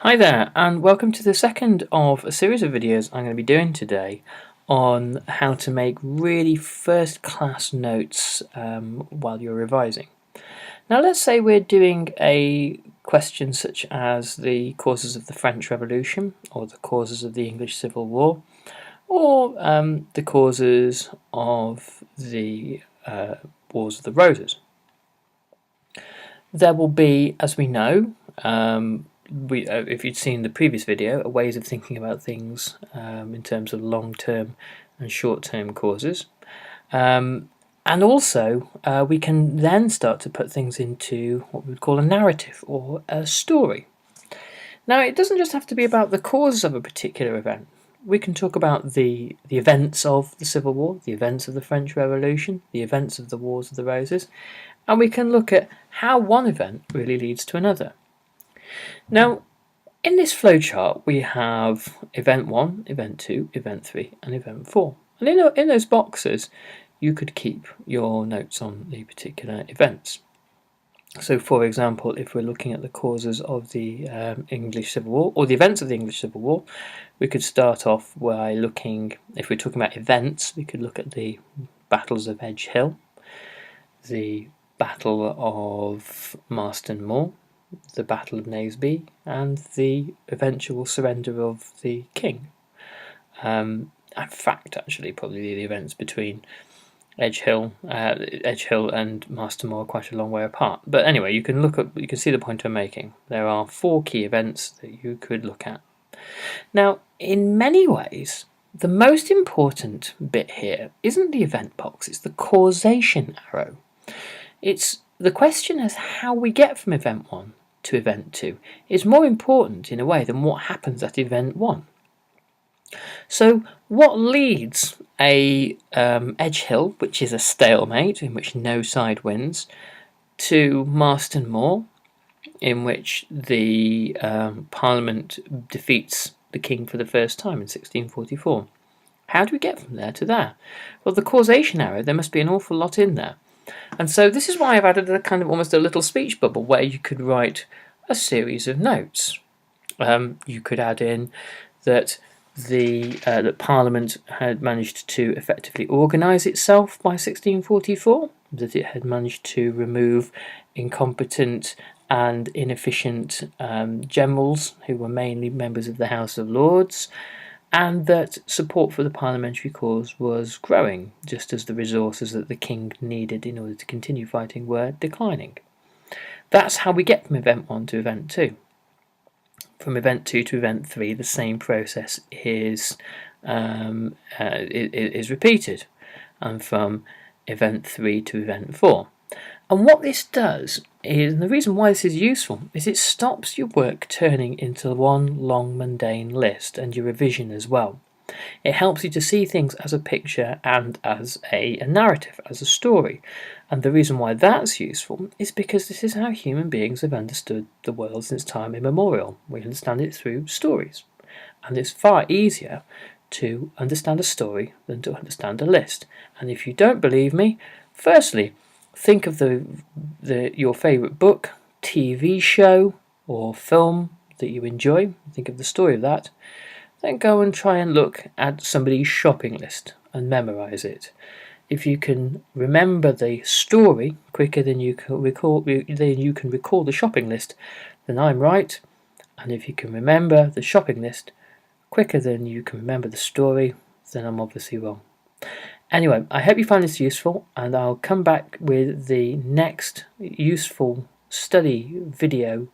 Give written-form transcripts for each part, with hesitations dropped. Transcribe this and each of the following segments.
Hi there, and welcome to the second of a series of videos I'm going to be doing today on how to make really first class notes while you're revising. Now let's say we're doing a question such as the causes of the French Revolution, or the causes of the English Civil War, or the causes of the Wars of the Roses. There will be, as we know, if you'd seen the previous video, ways of thinking about things in terms of long-term and short-term causes. And also, we can then start to put things into what we would call a narrative or a story. Now, it doesn't just have to be about the causes of a particular event. We can talk about the events of the Civil War, the events of the French Revolution, the events of the Wars of the Roses, and we can look at how one event really leads to another. Now, in this flowchart, we have event 1, event 2, event 3, and event 4. And in those boxes, you could keep your notes on the particular events. So, for example, if we're looking at the causes of the English Civil War, or the events of the English Civil War, we could start off by looking, if we're talking about events, we could look at the battles of Edge Hill, the Battle of Marston Moor, the Battle of Naseby, and the eventual surrender of the king. In fact, actually, probably the events between Edge Hill and Marston Moor are quite a long way apart. But anyway, you can see the point I'm making. There are 4 key events that you could look at. Now, in many ways, the most important bit here isn't the event box; it's the causation arrow. It's the question as how we get from event 1 to event 2 is more important in a way than what happens at event 1. So what leads a Edge Hill, which is a stalemate in which no side wins, to Marston Moor, in which the Parliament defeats the king for the first time in 1644? How do we get from there to there? Well, the causation arrow, there must be an awful lot in there. And so this is why I've added a kind of almost a little speech bubble where you could write a series of notes. You could add in that that Parliament had managed to effectively organise itself by 1644, that it had managed to remove incompetent and inefficient generals who were mainly members of the House of Lords, and that support for the parliamentary cause was growing, just as the resources that the king needed in order to continue fighting were declining. That's how we get from event 1 to event 2. From event 2 to event 3, the same process is repeated, and from event 3 to event 4. And what this does is, and the reason why this is useful, is it stops your work turning into one long mundane list and your revision as well. It helps you to see things as a picture and as a narrative, as a story. And the reason why that's useful is because this is how human beings have understood the world since time immemorial. We understand it through stories. And it's far easier to understand a story than to understand a list. And if you don't believe me, firstly, think of your favourite book, TV show, or film that you enjoy. Think of the story of that. Then go and try and look at somebody's shopping list and memorise it. If you can remember the story quicker than you can recall the shopping list, then I'm right. And if you can remember the shopping list quicker than you can remember the story, then I'm obviously wrong. Anyway, I hope you find this useful, and I'll come back with the next useful study video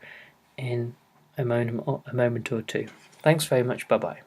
in a moment or two. Thanks very much. Bye-bye.